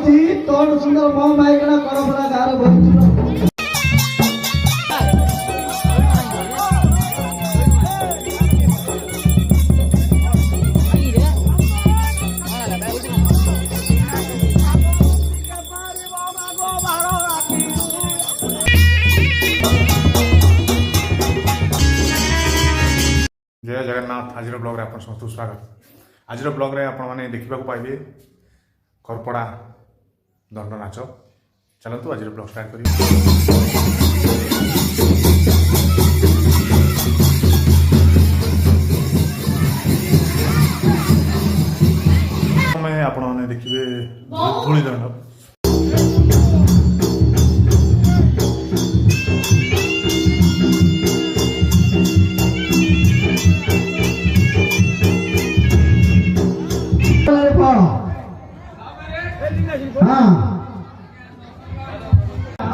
ହଉଛି ତୋର ସୁନ୍ଦର ମୋ ମାଇକଣା କରପଡ଼ା ଗାଁରେ ବସିଛୁ। जय जगन्नाथ। आज ब्लॉग रे आपन समस्त स्वागत। आज ब्लॉग रे आपण माने देखिबा को पाइबे करपड़ा दंड नाच। चलतु आज ब्लॉग स्टार्ट करी। मैं आपण माने देखिबे धूली दंड।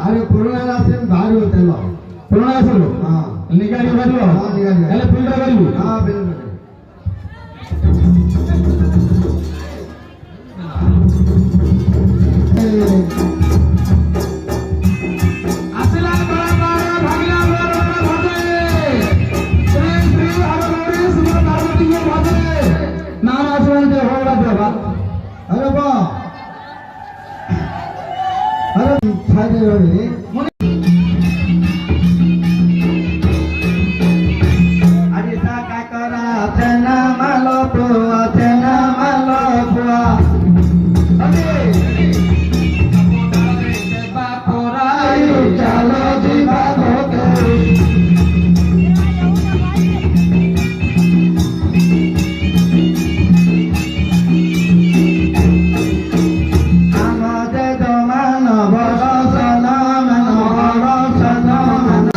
अरे पुराना रास्ते में बाहर होते लो पुराना रास्ते लो हां निकाली बाजू हां निकाली पहले फिल्टर करी हां फिल्टर आसिला बड़ा भागला बड़ा भजे श्री श्री हरगौरी सुंदर पार्वती के भजे नाम आसमान दे होगा देवा। अरे बा अरे छाजे रे अरे सा का करा तना मालो पुआ तना मालो पुआ अरे बापोराई चलो जीवा भोगे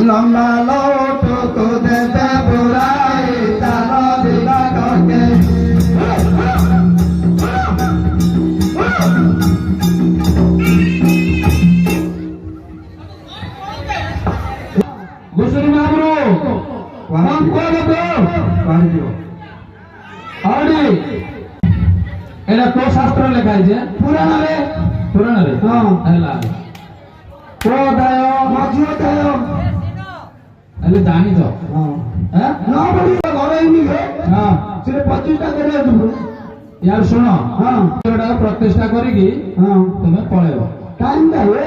लम्बा लोट को देते बुराई तालो दिला करके मुसलिम मामरो कौन कौन दियो आड़ी एला तो शास्त्र लिखाई जे पुराण रे हां हला को दायो मझियो दायो अरे जानी तो हां हैं ना बड़ी घर ही नहीं है हां सिर्फ 25 टा करे तुम यार सुनो हां एटा प्रतिष्ठा करी की हां तुम्हें पळेबो टाइम दाए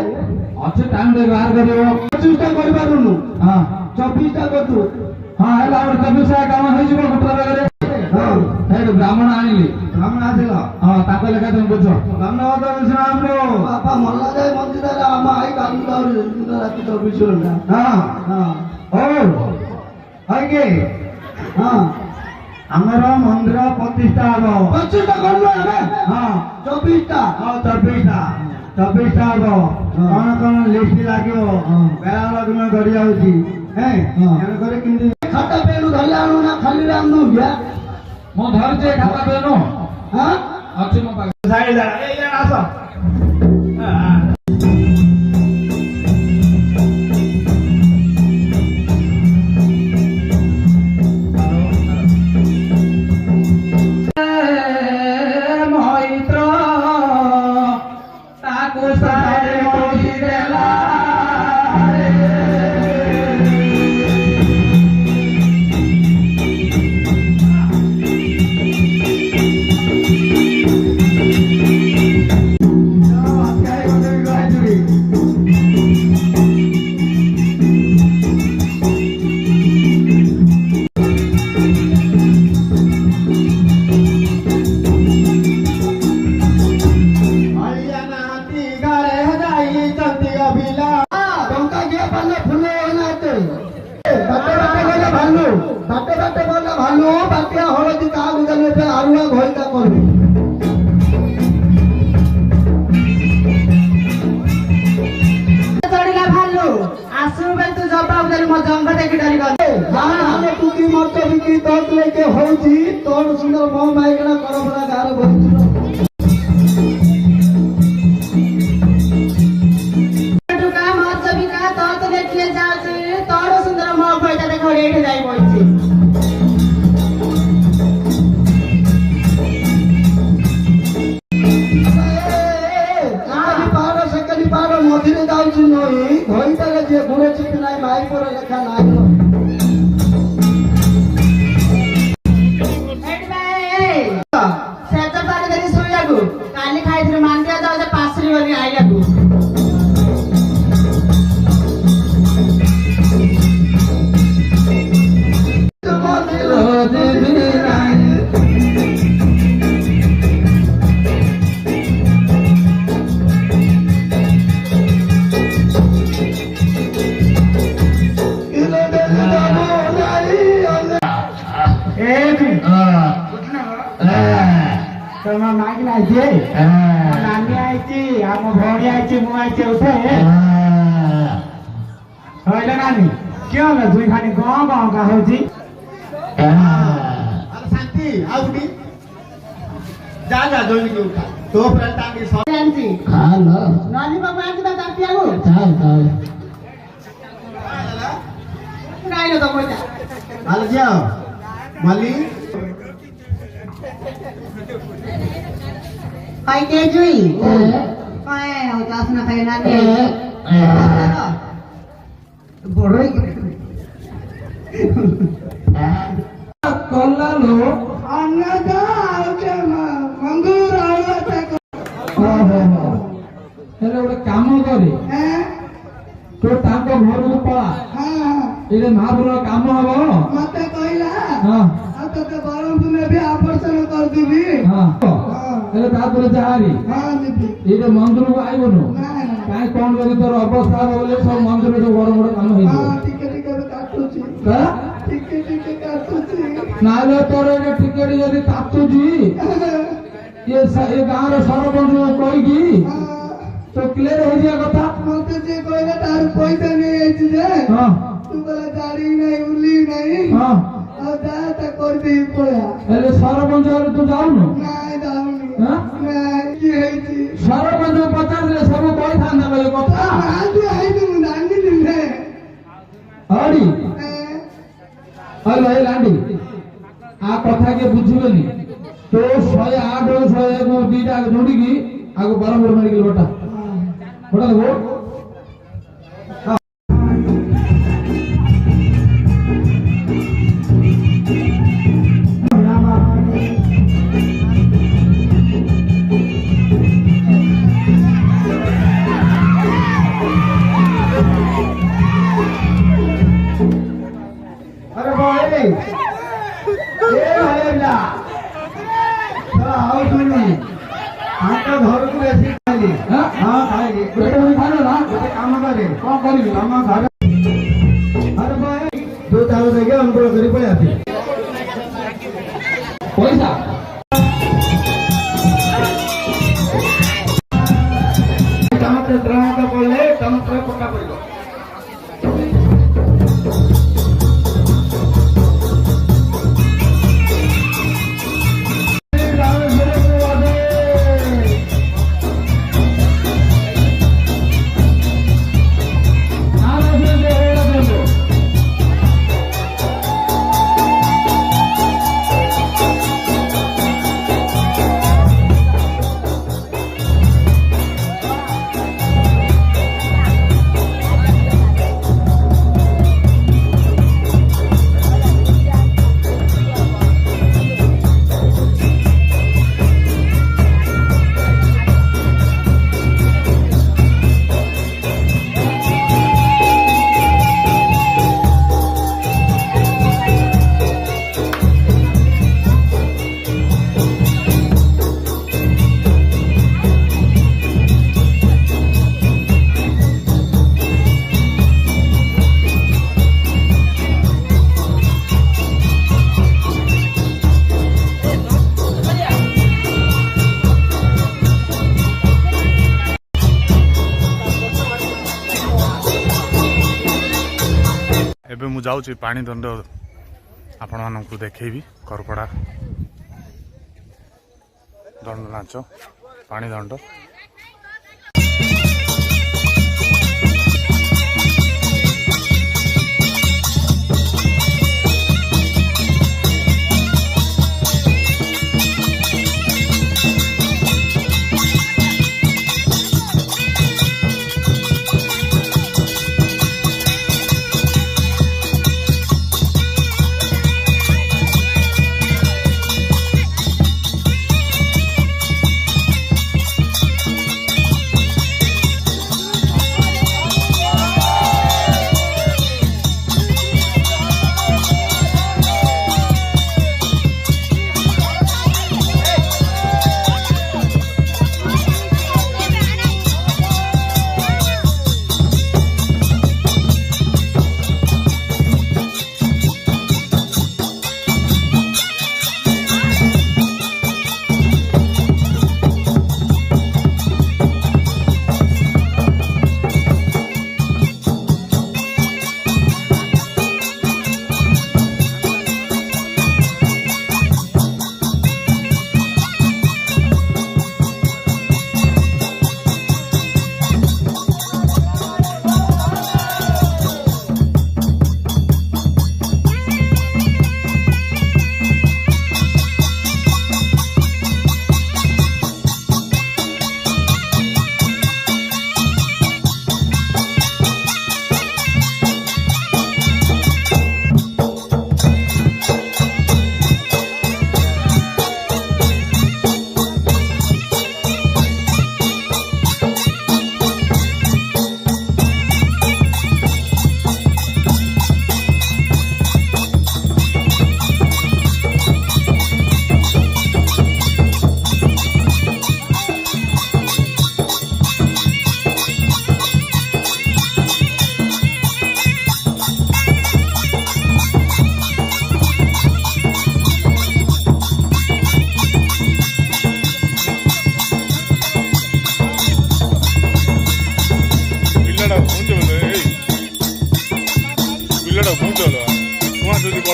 अच्छे टाइम दे बाहर करियो 25 टा करि पारुनु हां 24 टा कर तू हां हला और 24 टा काम होई जिवो गुटरा करे हां हे ब्राह्मण आनिली ब्राह्मण आसिला हां ताको लेखा तुम बुझो धन्यवाद विष्णु हमरो बापा मल्ला जाय मंदिर रे आमा आई कालू दाउ रात 24 ना हां हां आगे हाँ हमारा मंदिर प्रतिष्ठा हम 25 टा कर लो हाँ 24 टा हाँ 24 टा हम कौन लिस्ट लागियो बेला लग्न करिया होची हैं एने करे किंदी खाता पेनु धरिया आनु ना खाली राम नु गया मो धर जे खाता पेनु हां अच्छे मो पागे साइड जा ए यार आसो भालू बाटिया हलदी का गुजरने पे आरुआ घोल का करबी चढ़िला भालू आसु बे तू जवाब दे म जंग देखि डरी गले जान हम टुकी मत बिकी तोत लेके होउची तोर सुंदर मो माइकना करपड़ा गारे बसिछु टुका मत बिका तोत देखिए जाउची तोर सुंदर मो भइता देखो रेठ जाई बइची ପାଇପର ଲେଖା ନାହିଁ। ସେ ତ ପାଣି ଦେଲି ଶୋଇବାକୁ କାଲି ଖାଇଥିଲି ମାଣ୍ଡିଆ ଯାଉଛି ପାଶରି ବୋଲି ଆଇବାକୁ ତମ ମାଗିଲା ଯେ ନାନୀ ଆଇଛି ଆମ ଭଉଣୀ ଆଇଛି ମୁଁ ଆଇଛି ଉଠେ କହିଲେ ନାନୀ କିଏ ହେଲା ଦୁଇ ଖାନି ଗଁ ଗଁ କା ହଉଛି ଶାନ୍ତି ଆଉ ବି ଯା ଯା ଜମିକି ଉଠା ତୋ ପୁରା ଟାଙ୍ଗି ଜାଣିଛି ହାଲୋ ନଲି ବାବୁ ଆଣିଥିବା ତାର ପିଆକୁ ଚାଲ ଚାଲ ନାଇଁ ତ ପଇସା ଭଲ ଝିଅ ମଲି ଖାଇ କେ ଜୁଇ କାଏ ଆଉ ଚାଷ ନା ଖାଇ ନାନି ବড়ই କଲା ଲୋ ଅନ୍ନଦ ଆଉଚେ ମଙ୍ଗୁର ଆଉଚେ ହେଲେ ଗୋଟେ କାମ କରେ ତୁ ତାଙ୍କ ଘରକୁ ପଳା ଏଇଟା ମହାପୁର କାମ ହବ ମତେ କହିଲା ହଁ ଆଉ ତତେ ବ୍ରହ୍ମପୁର ନେବି ଆବର୍ଷଣ କରିଦେବି ହଁ ହେଲେ ତାପରେ ଯାହାରି ହଁ ଯିବି ଏଇଟା ମନ୍ଦିରକୁ ଆଇବନୁ ନାଇଁ କାହିଁ କଣ ଯଦି ତୋର ଅବସ୍ଥା ହବ ବୋଲେ ସବୁ ମନ୍ଦିର ସବୁ ବଡ ବଡ କାମ ହେଇଯିବ ହଁ ଟିକେ ଟିକେ କାଟୁଛି ହଁ? ଟିକେ ଟିକେ କାଟୁଛି ନହେଲେ ତୋର ଏଇଟା ଟିକେଟ ଯଦି ତାତୁଛି ଏ ଗାଁର ସରପଞ୍ଚ କହିକି ତ କ୍ଲିୟର ହେଇଯିବା କଥା ମତେ ଯିଏ କହିଲା ତାର ପଇସା ନେଇଯାଇଛି ଯେ ହଁ ତୁ କହିଲା ଗାଡି ନାହିଁ ଉଲି ନାହିଁ ହଁ ଆଉ ଯା ତା କରିଦେଇ ପଳା ହେଲେ ସରପଞ୍ଚ ଘରେ ତୁ ଯାଉନୁ ନାଇଁ ଯାଉନି ହଁ? ନାଇଁ କି ହେଇଛି ସରପଞ୍ଚ ପଚାରିଲେ ସବୁ କହିଥାନ୍ତା ବୋଲି କଥା ଆଜି ଆଇଛି ମୁଁ ଜାଣିନି ରେ ହରି ହରି ଭାଇ ଲାଣ୍ଡି आ कथा के बुझिबेनी तो 108 और 101 दीटा जोड़ीकी आगो बराबर मेडिकल बटा बटा देबो अरे बोले आओ सुनी आटा घर को बेसी खाइली हाँ खाइली बेटा भी खाना ना गोटे काम करे कौन करिबी हम घर अरे भाई दो चार देखे हमको करी पड़े आती पैसा टमाटर टमाटर बोले टमाटर पक्का पड़ेगा ଏବେ ମୁଁ ଯାଉଛି ପାଣି ଦଣ୍ଡ ଆପଣମାନଙ୍କୁ ଦେଖେଇବି କରପଡ଼ା ଦଣ୍ଡ ନାଚ ପାଣି ଦଣ୍ଡ।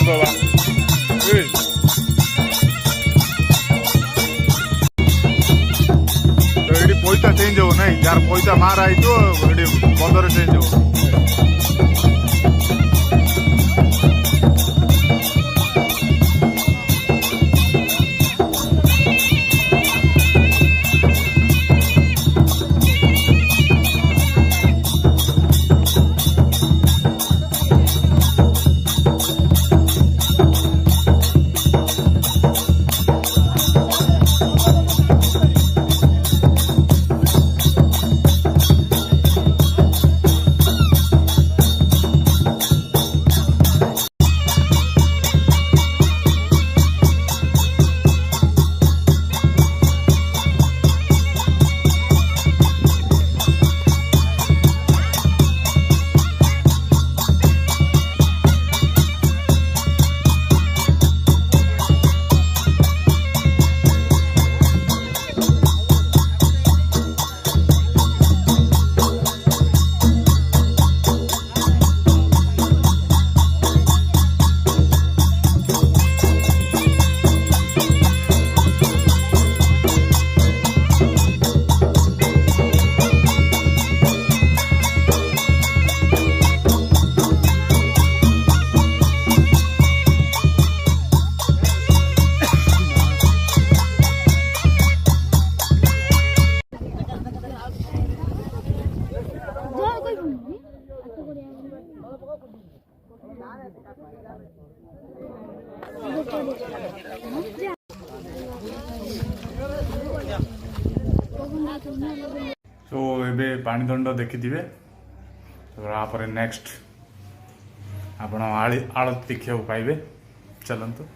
କରିଦେବା ଏଠି ପଇସା ଚେଞ୍ଜ ହବ ନାଇଁ ଯାହାର ପଇସା ମାରା ହେଇଥିବ ଏଠି ବଦରେ ଚେଞ୍ଜ ହବ सो एबे पाणीदंड देखिथिबे तापर नेक्स्ट आपण आड़त देखा पाइबे चलतु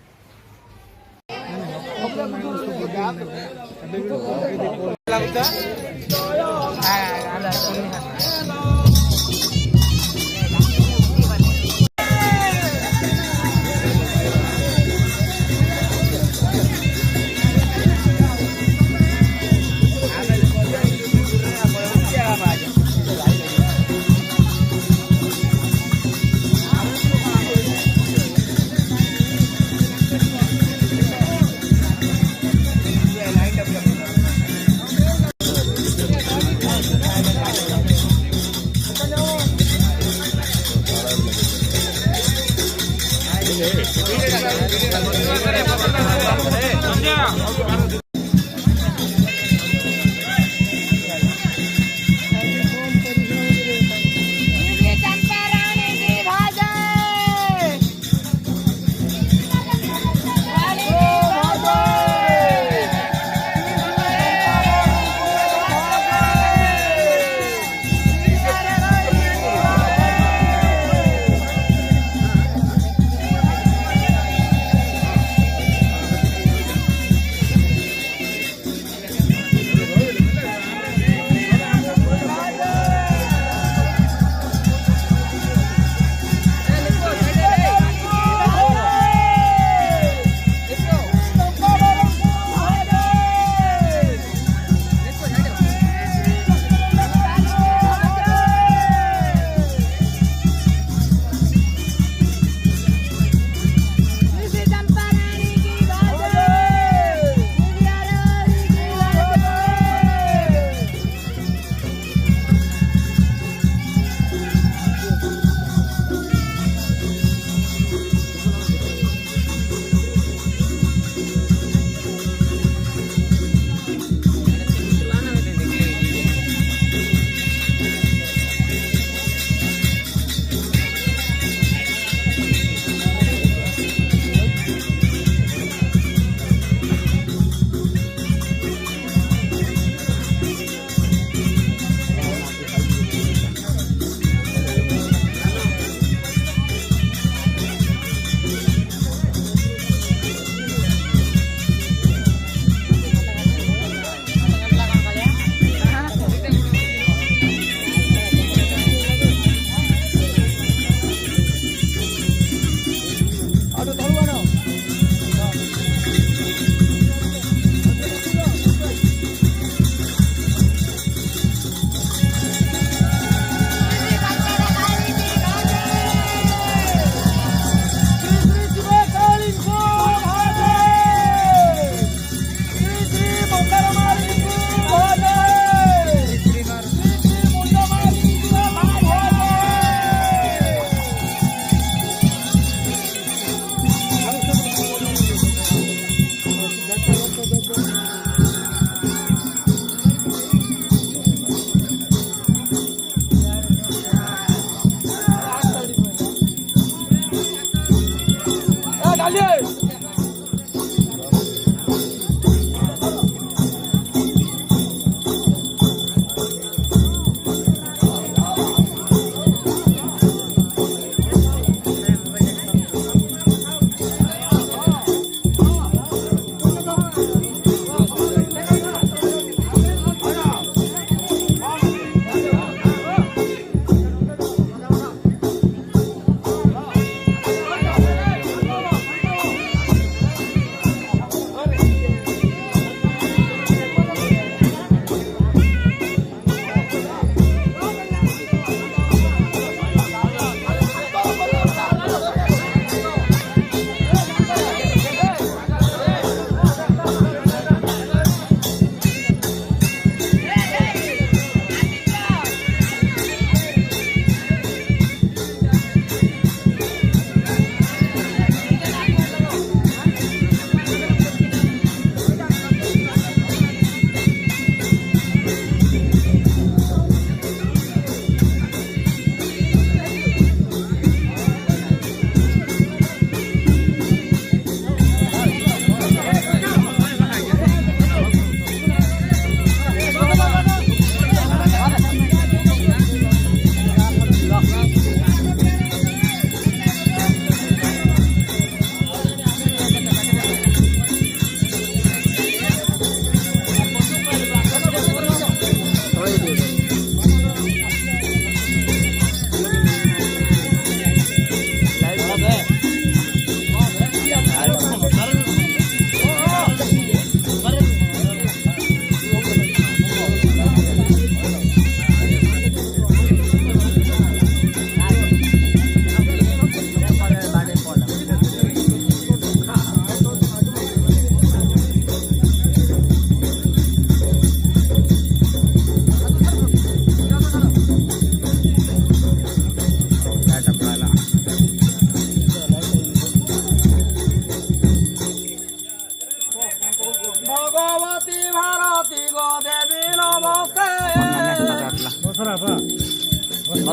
ভগবতী ভারতী গো দেবী নমস্তে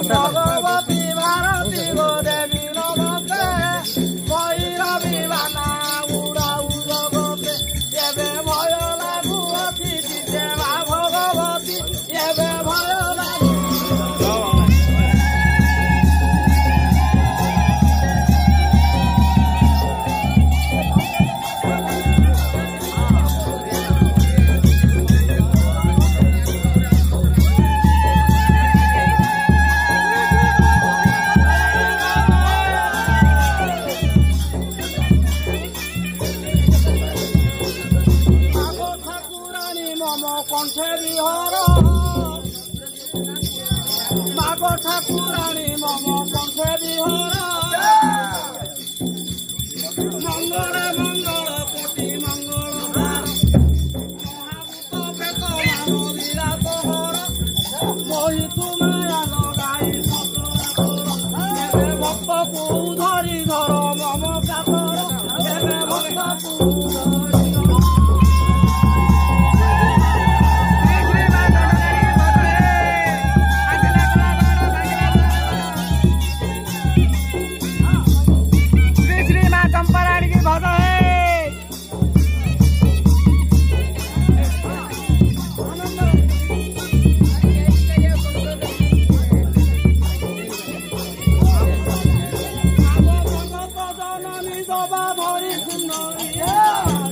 ভগবতী ভারতী গো দেবী নমস্তে ভৈরবী বানা উড়াউ জগতে এবে ভয় লাগুଅଛି দেবা ভগবতী এবে ভয় লাগু কণ্ঠে বিহর মাগ ঠাকুরাণী মম কণ্ঠে বিহর মঙ্গল মঙ্গল কোটি মঙ্গল মহাভূত বেত মানবীরা তোহর মোহিতু মায়া লগাই এবে ভক্তকু ধরি ধর মম কাতর এবে ভক্তকু ধরি সুন্দরী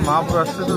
महापुर আসছে তো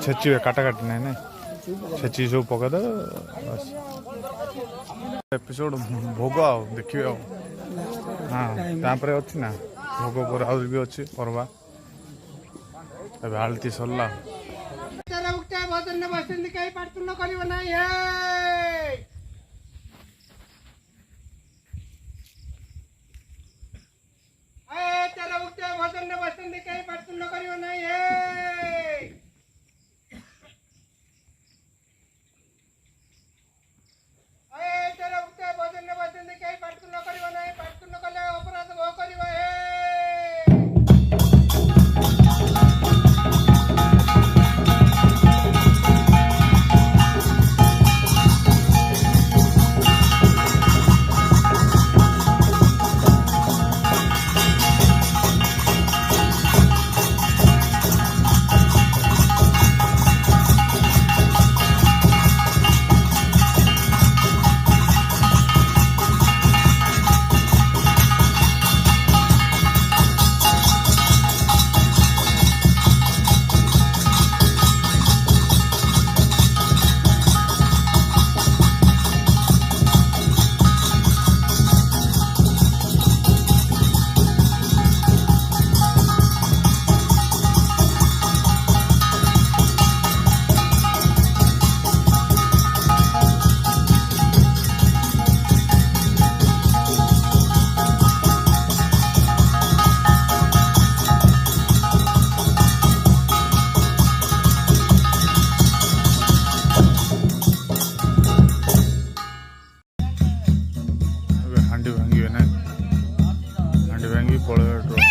ଛେଚିବେ କାଟା କାଟି ନାହିଁ ନା ଛେଚି ସବୁ ପକାଇଦେବେ ଏପିସୋଡ଼ ଭୋଗ ଆଉ ଦେଖିବେ ଆଉ ହଁ ତାପରେ ଅଛି ନା ଭୋଗ ପରେ ଆହୁରି ବି ଅଛି ପର୍ବା ଏବେ ଆଳତି ସରିଲା ଭଜନରେ ବସିଛନ୍ତି କେହି ପାଟିତୁଣ୍ଡ କରିବ ନାହିଁ ହେ ତେର ଉକ୍ତ ଭଜନରେ ବସିଛନ୍ତି କେହି ପାଟିତୁଣ୍ଡ କରିବ ନାହିଁ ହେ ତେର ଉକ୍ତ ଭଜନରେ ବସିଛନ୍ତି କେହି ପାଟିତୁଣ୍ଡ କରିବ ନାହିଁ ପାଟିତୁଣ୍ଡ କଲେ ଅପରାଧ ଭୋଗ କରିବ ହେ ହାଣ୍ଡି ଭାଙ୍ଗିବେ ନା ହାଣ୍ଡି ଭାଙ୍ଗି ପଳେଇବେ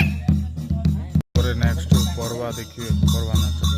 ପରେ ନେକ୍ସଟ ପର୍ବା ଦେଖିବେ ପର୍ବା ନାଚ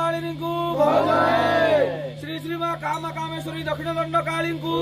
मालिनी को श्री श्री माँ कामा कामेश्वरी दक्षिण दंड काली को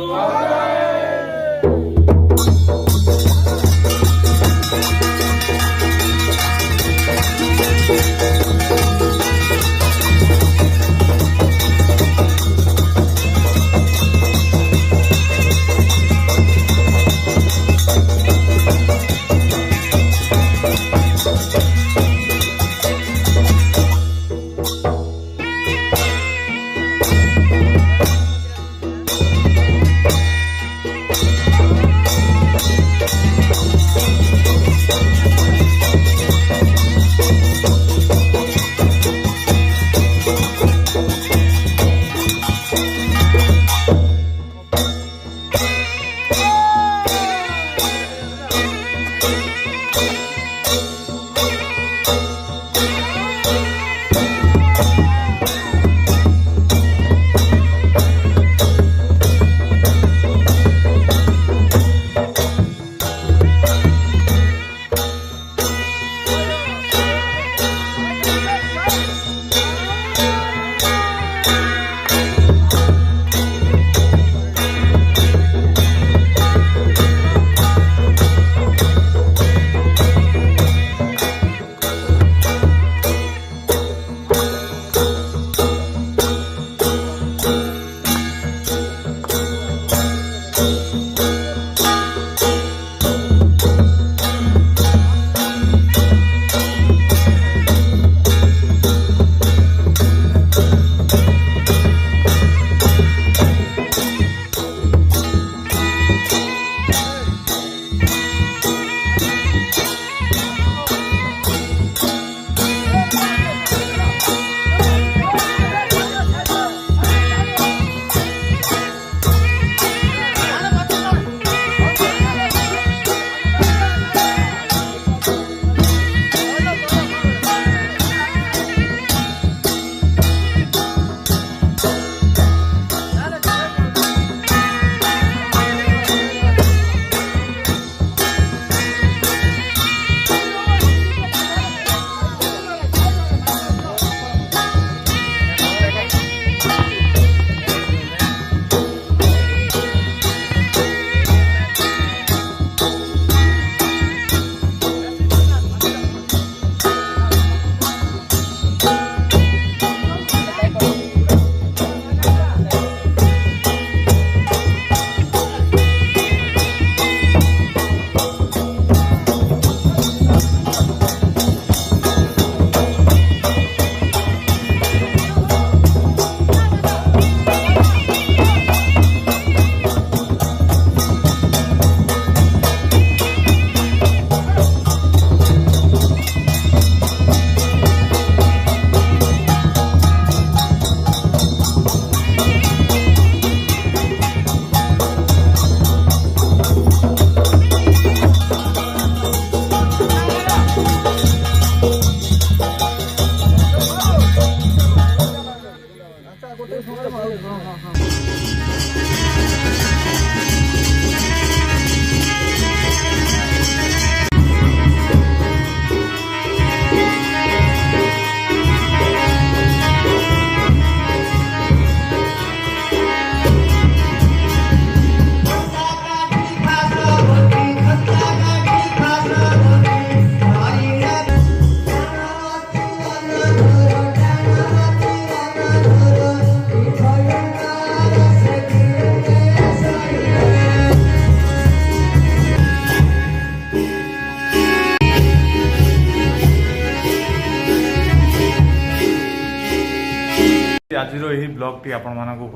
ଆଜିର ଏହି ବ୍ଲଗ୍ଟି ଆପଣମାନଙ୍କୁ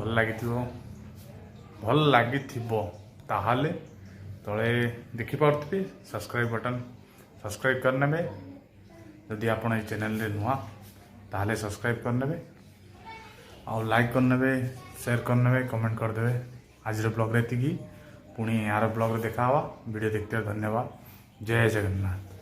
ଭଲ ଲାଗିଥିବ ତାହେଲେ ତଳେ ଦେଖିପାରୁଥିବେ ସବସ୍କ୍ରାଇବ୍ ବଟନ୍ ସବସ୍କ୍ରାଇବ୍ କରିନେବେ। ଯଦି ଆପଣ ଏହି ଚ୍ୟାନେଲରେ ନୂଆ ତାହେଲେ ସବସ୍କ୍ରାଇବ୍ କରିନେବେ ଆଉ ଲାଇକ୍ କରିନେବେ, ସେୟାର କରିନେବେ, କମେଣ୍ଟ କରିଦେବେ। ଆଜିର ବ୍ଲଗ୍ରେ ଏତିକି, ପୁଣି ଆର ବ୍ଲଗ୍ରେ ଦେଖା ହେବା। ଭିଡ଼ିଓ ଦେଖିଥିବାରୁ ଧନ୍ୟବାଦ। ଜୟ ଜଗନ୍ନାଥ।